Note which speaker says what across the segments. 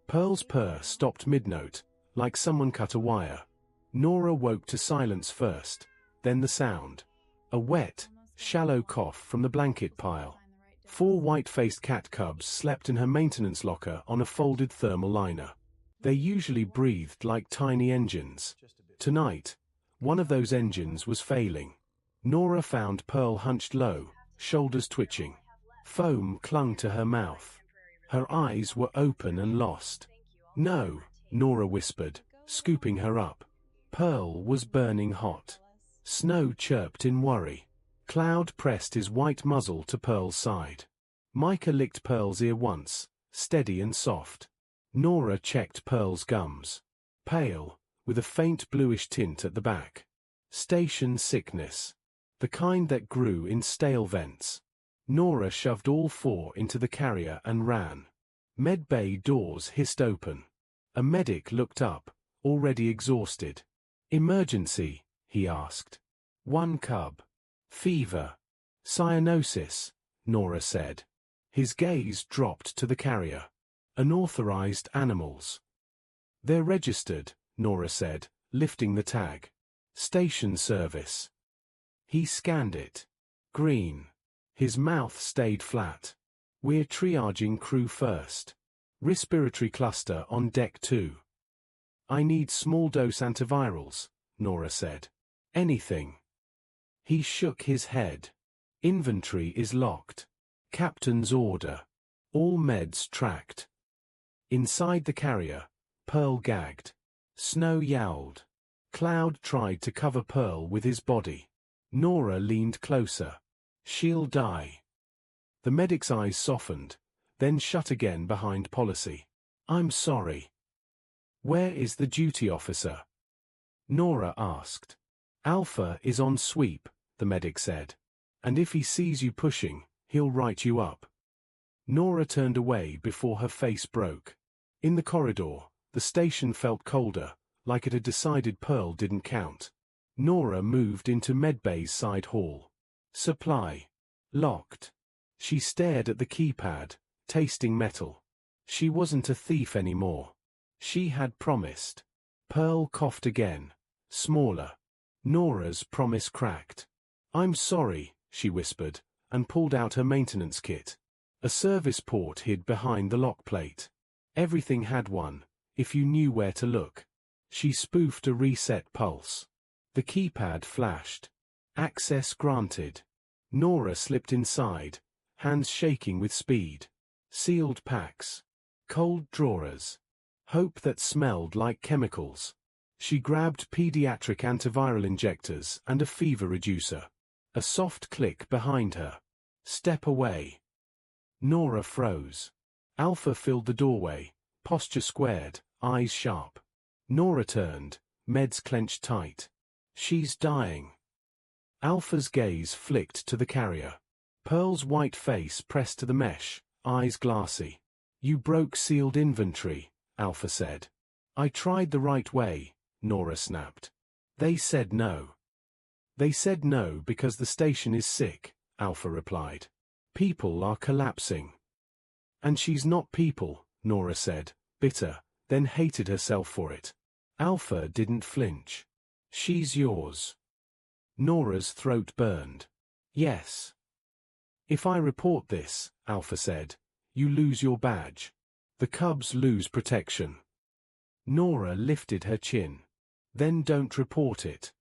Speaker 1: Pearl's purr stopped mid-note, like someone cut a wire. Nora woke to silence first, then the sound. A wet, shallow cough from the blanket pile. 4 white-faced cat cubs slept in her maintenance locker on a folded thermal liner. They usually breathed like tiny engines. Tonight, one of those engines was failing. Nora found Pearl hunched low, shoulders twitching. Foam clung to her mouth. Her eyes were open and lost. "No," Nora whispered, scooping her up. Pearl was burning hot. Snow chirped in worry. Cloud pressed his white muzzle to Pearl's side. Micah licked Pearl's ear once, steady and soft. Nora checked Pearl's gums. Pale, with a faint bluish tint at the back. Station sickness. The kind that grew in stale vents. Nora shoved all 4 into the carrier and ran. Medbay doors hissed open. A medic looked up, already exhausted. "Emergency?" he asked. "1 cub. Fever. Cyanosis," Nora said. His gaze dropped to the carrier. "Unauthorized animals." "They're registered," Nora said, lifting the tag. "Station service." He scanned it. Green. His mouth stayed flat. "We're triaging crew first. Respiratory cluster on deck 2. "I need small-dose antivirals," Nora said. "Anything." He shook his head. "Inventory is locked. Captain's order. All meds tracked." Inside the carrier, Pearl gagged. Snow yowled. Cloud tried to cover Pearl with his body. Nora leaned closer. "She'll die." The medic's eyes softened, then shut again behind policy. "I'm sorry." "Where is the duty officer?" Nora asked. "Alpha is on sweep," the medic said. "And if he sees you pushing, he'll write you up." Nora turned away before her face broke. In the corridor, the station felt colder, like it had decided Pearl didn't count. Nora moved into Medbay's side hall. Supply. Locked. She stared at the keypad, tasting metal. She wasn't a thief anymore. She had promised. Pearl coughed again, smaller. Nora's promise cracked. "I'm sorry," she whispered, and pulled out her maintenance kit. A service port hid behind the lock plate. Everything had one, if you knew where to look. She spoofed a reset pulse. The keypad flashed. Access granted. Nora slipped inside, hands shaking with speed. Sealed packs. Cold drawers. Hope that smelled like chemicals. She grabbed pediatric antiviral injectors and a fever reducer. A soft click behind her. "Step away." Nora froze. Alpha filled the doorway, posture squared, eyes sharp. Nora turned, meds clenched tight. "She's dying." Alpha's gaze flicked to the carrier. Pearl's white face pressed to the mesh, eyes glassy. "You broke sealed inventory," Alpha said. "I tried the right way," Nora snapped. "They said no." "They said no because the station is sick," Alpha replied. "People are collapsing." "And she's not people," Nora said, bitter, then hated herself for it. Alpha didn't flinch. "She's yours." Nora's throat burned. "Yes." "If I report this," Alpha said, "you lose your badge. The Cubs lose protection." Nora lifted her chin. "Then don't report it."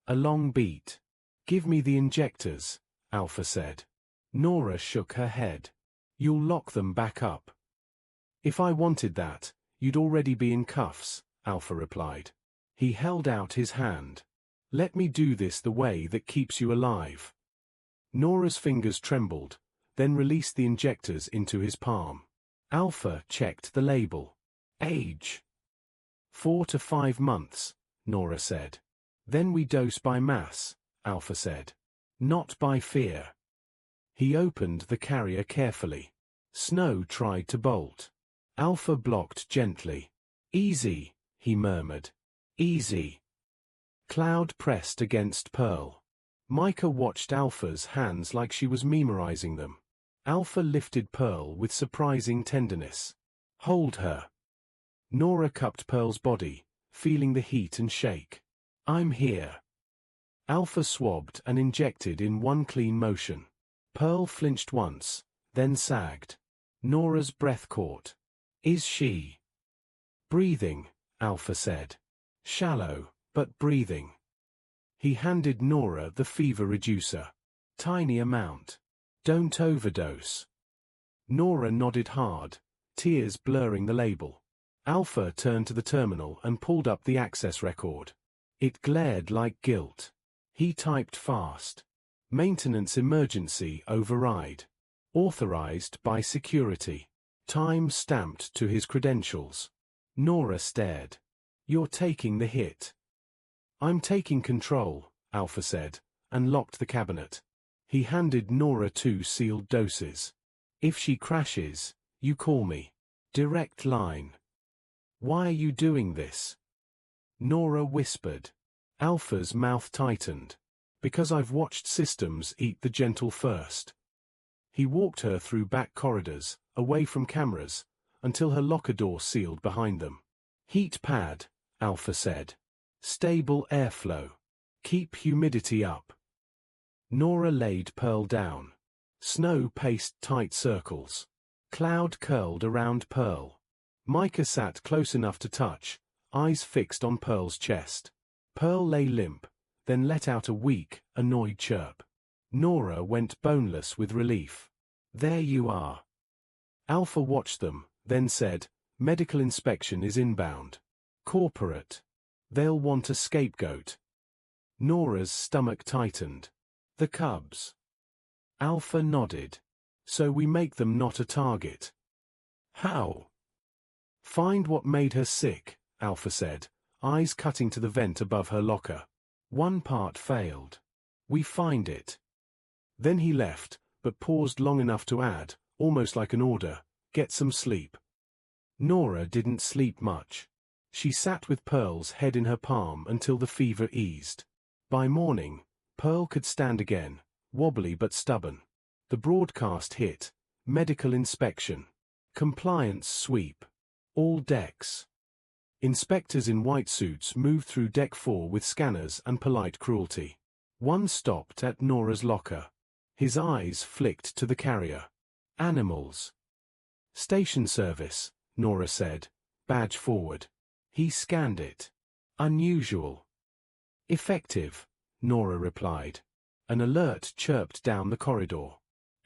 Speaker 1: A long beat. "Give me the injectors," Alpha said. Nora shook her head. "You'll lock them back up." "If I wanted that, you'd already be in cuffs," Alpha replied. He held out his hand. "Let me do this the way that keeps you alive." Nora's fingers trembled, then released the injectors into his palm. Alpha checked the label. "Age. 4 to 5 months, Nora said. "Then we dose by mass," Alpha said. "Not by fear." He opened the carrier carefully. Snow tried to bolt. Alpha blocked gently. "Easy," he murmured. "Easy." Cloud pressed against Pearl. Micah watched Alpha's hands like she was memorizing them. Alpha lifted Pearl with surprising tenderness. "Hold her." Nora cupped Pearl's body, feeling the heat and shake. I'm here. Alpha swabbed and injected in one clean motion. Pearl flinched once, then sagged. Nora's breath caught. Is she breathing? Alpha said. Shallow, but breathing. He handed Nora the fever reducer. Tiny amount. Don't overdose. Nora nodded hard, tears blurring the label. Alpha turned to the terminal and pulled up the access record. It glared like guilt. He typed fast. Maintenance emergency override. Authorized by security. Time stamped to his credentials. Nora stared. You're taking the hit. I'm taking control, Alpha said, and locked the cabinet. He handed Nora 2 sealed doses. If she crashes, you call me. Direct line. Why are you doing this? Nora whispered. Alpha's mouth tightened. Because I've watched systems eat the gentle first. He walked her through back corridors, away from cameras, until her locker door sealed behind them. Heat pad, Alpha said. Stable airflow. Keep humidity up. Nora laid Pearl down. Snow paced tight circles. Cloud curled around Pearl. Micah sat close enough to touch, eyes fixed on Pearl's chest. Pearl lay limp, then let out a weak, annoyed chirp. Nora went boneless with relief. There you are. Alpha watched them, then said, medical inspection is inbound. Corporate. They'll want a scapegoat. Nora's stomach tightened. The CUBS. Alpha nodded. So we make them not a target. How? Find what made her sick, Alpha said, eyes cutting to the vent above her locker. One part failed. We find it. Then he left, but paused long enough to add, almost like an order, get some sleep. Nora didn't sleep much. She sat with Pearl's head in her palm until the fever eased. By morning, Pearl could stand again, wobbly but stubborn. The broadcast hit. Medical inspection. Compliance sweep. All decks. Inspectors in white suits moved through Deck 4 with scanners and polite cruelty. One stopped at Nora's locker. His eyes flicked to the carrier. Animals. Station service, Nora said. Badge forward. He scanned it. Unusual. Effective, Nora replied. An alert chirped down the corridor.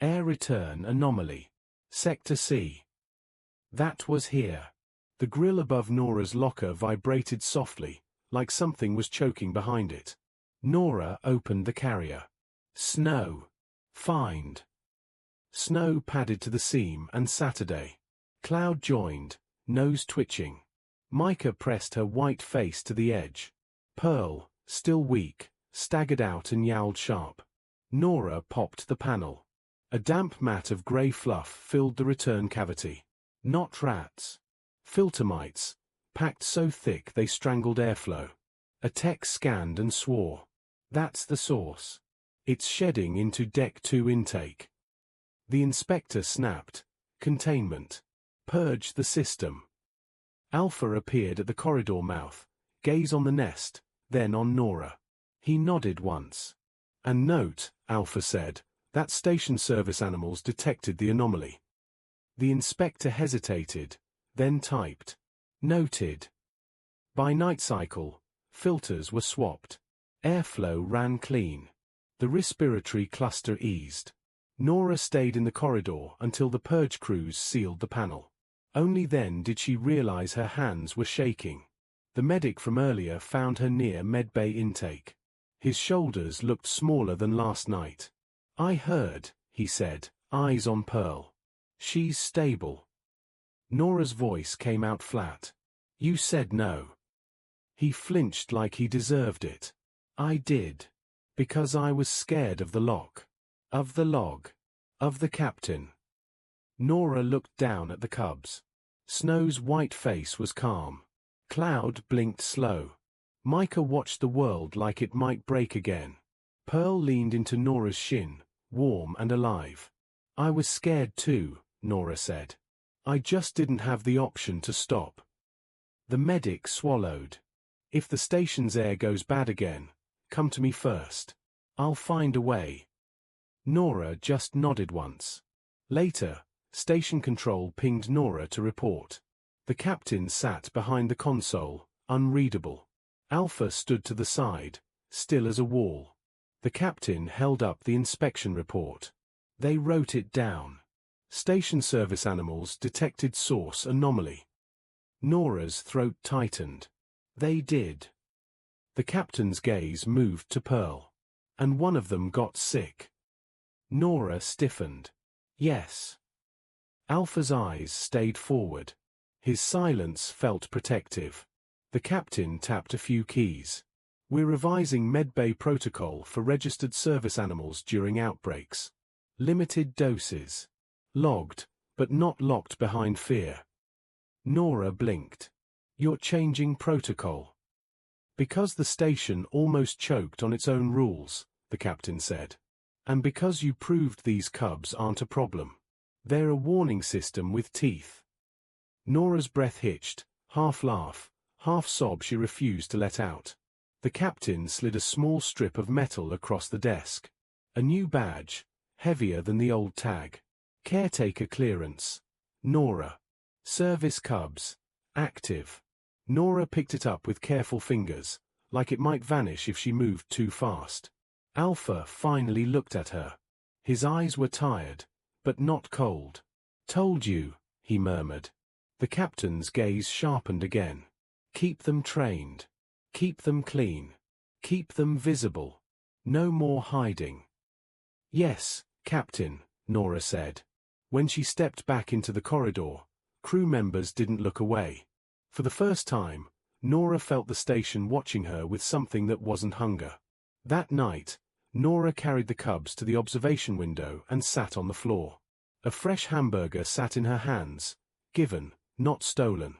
Speaker 1: Air return anomaly. Sector C. That was here. The grill above Nora's locker vibrated softly, like something was choking behind it. Nora opened the carrier. Snow. Find. Snow padded to the seam and Saturday. Cloud joined, nose twitching. Micah pressed her white face to the edge. Pearl, still weak, staggered out and yowled sharp. Nora popped the panel. A damp mat of grey fluff filled the return cavity. Not rats. Filter mites, packed so thick they strangled airflow. A tech scanned and swore. That's the source. It's shedding into Deck 2 intake. The inspector snapped. Containment. Purge the system. Alpha appeared at the corridor mouth, gaze on the nest, then on Nora. He nodded once. And note, Alpha said, that station service animals detected the anomaly. The inspector hesitated, then typed. Noted. By night cycle, filters were swapped. Airflow ran clean. The respiratory cluster eased. Nora stayed in the corridor until the purge crews sealed the panel. Only then did she realize her hands were shaking. The medic from earlier found her near Medbay intake. His shoulders looked smaller than last night. I heard, he said, eyes on Pearl. She's stable. Nora's voice came out flat. You said no. He flinched like he deserved it. I did. Because I was scared of the lock. Of the log. Of the captain. Nora looked down at the CUBS. Snow's white face was calm. Cloud blinked slow. Micah watched the world like it might break again. Pearl leaned into Nora's shin, warm and alive. I was scared too, Nora said. I just didn't have the option to stop. The medic swallowed. If the station's air goes bad again, come to me first. I'll find a way. Nora just nodded once. Later, Station Control pinged Nora to report. The captain sat behind the console, unreadable. Alpha stood to the side, still as a wall. The captain held up the inspection report. They wrote it down. Station service animals detected source anomaly. Nora's throat tightened. They did. The captain's gaze moved to Pearl. And one of them got sick. Nora stiffened. Yes. Alpha's eyes stayed forward. His silence felt protective. The captain tapped a few keys. We're revising Medbay protocol for registered service animals during outbreaks. Limited doses. Logged, but not locked behind fear. Nora blinked. You're changing protocol. Because the station almost choked on its own rules, the captain said. And because you proved these cubs aren't a problem. They're a warning system with teeth. Nora's breath hitched, half laugh, half sob she refused to let out. The captain slid a small strip of metal across the desk. A new badge, heavier than the old tag. Caretaker clearance. Nora. Service CUBS. Active. Nora picked it up with careful fingers, like it might vanish if she moved too fast. Alpha finally looked at her. His eyes were tired, but not cold. Told you, he murmured. The captain's gaze sharpened again. Keep them trained. Keep them clean. Keep them visible. No more hiding. Yes, Captain, Nora said. When she stepped back into the corridor, crew members didn't look away. For the first time, Nora felt the station watching her with something that wasn't hunger. That night, Nora carried the cubs to the observation window and sat on the floor. A fresh hamburger sat in her hands, given, not stolen.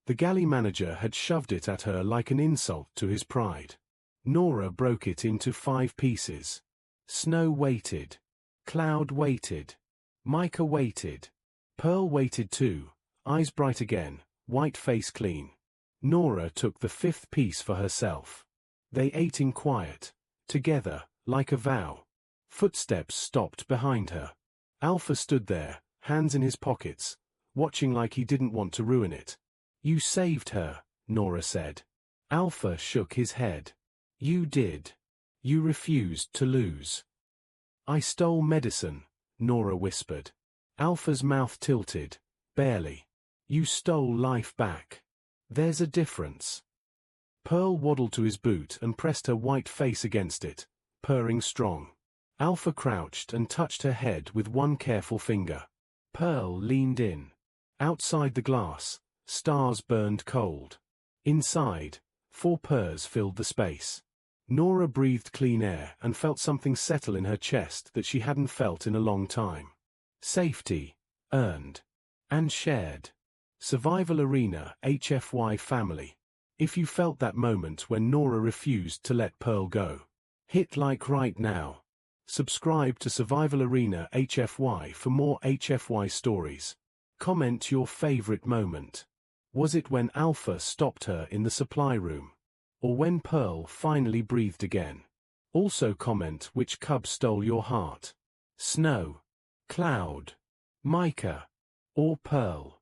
Speaker 1: The galley manager had shoved it at her like an insult to his pride. Nora broke it into 5 pieces. Snow waited. Cloud waited. Micah waited. Pearl waited too, eyes bright again, white face clean. Nora took the 5th piece for herself. They ate in quiet, together, like a vow. Footsteps stopped behind her. Alpha stood there, hands in his pockets, watching like he didn't want to ruin it. You saved her, Nora said. Alpha shook his head. You did. You refused to lose. I stole medicine, Nora whispered. Alpha's mouth tilted, barely. You stole life back. There's a difference. Pearl waddled to his boot and pressed her white face against it, purring strong. Alpha crouched and touched her head with one careful finger. Pearl leaned in. Outside the glass, stars burned cold. Inside, 4 purrs filled the space. Nora breathed clean air and felt something settle in her chest that she hadn't felt in a long time. Safety, earned, and shared. Survival Arena, HFY family. If you felt that moment when Nora refused to let Pearl go, hit like right now. Subscribe to Survival Arena HFY for more HFY stories. Comment your favorite moment. Was it when Alpha stopped her in the supply room? Or when Pearl finally breathed again? Also comment which cub stole your heart. Snow, Cloud, Micah, or Pearl.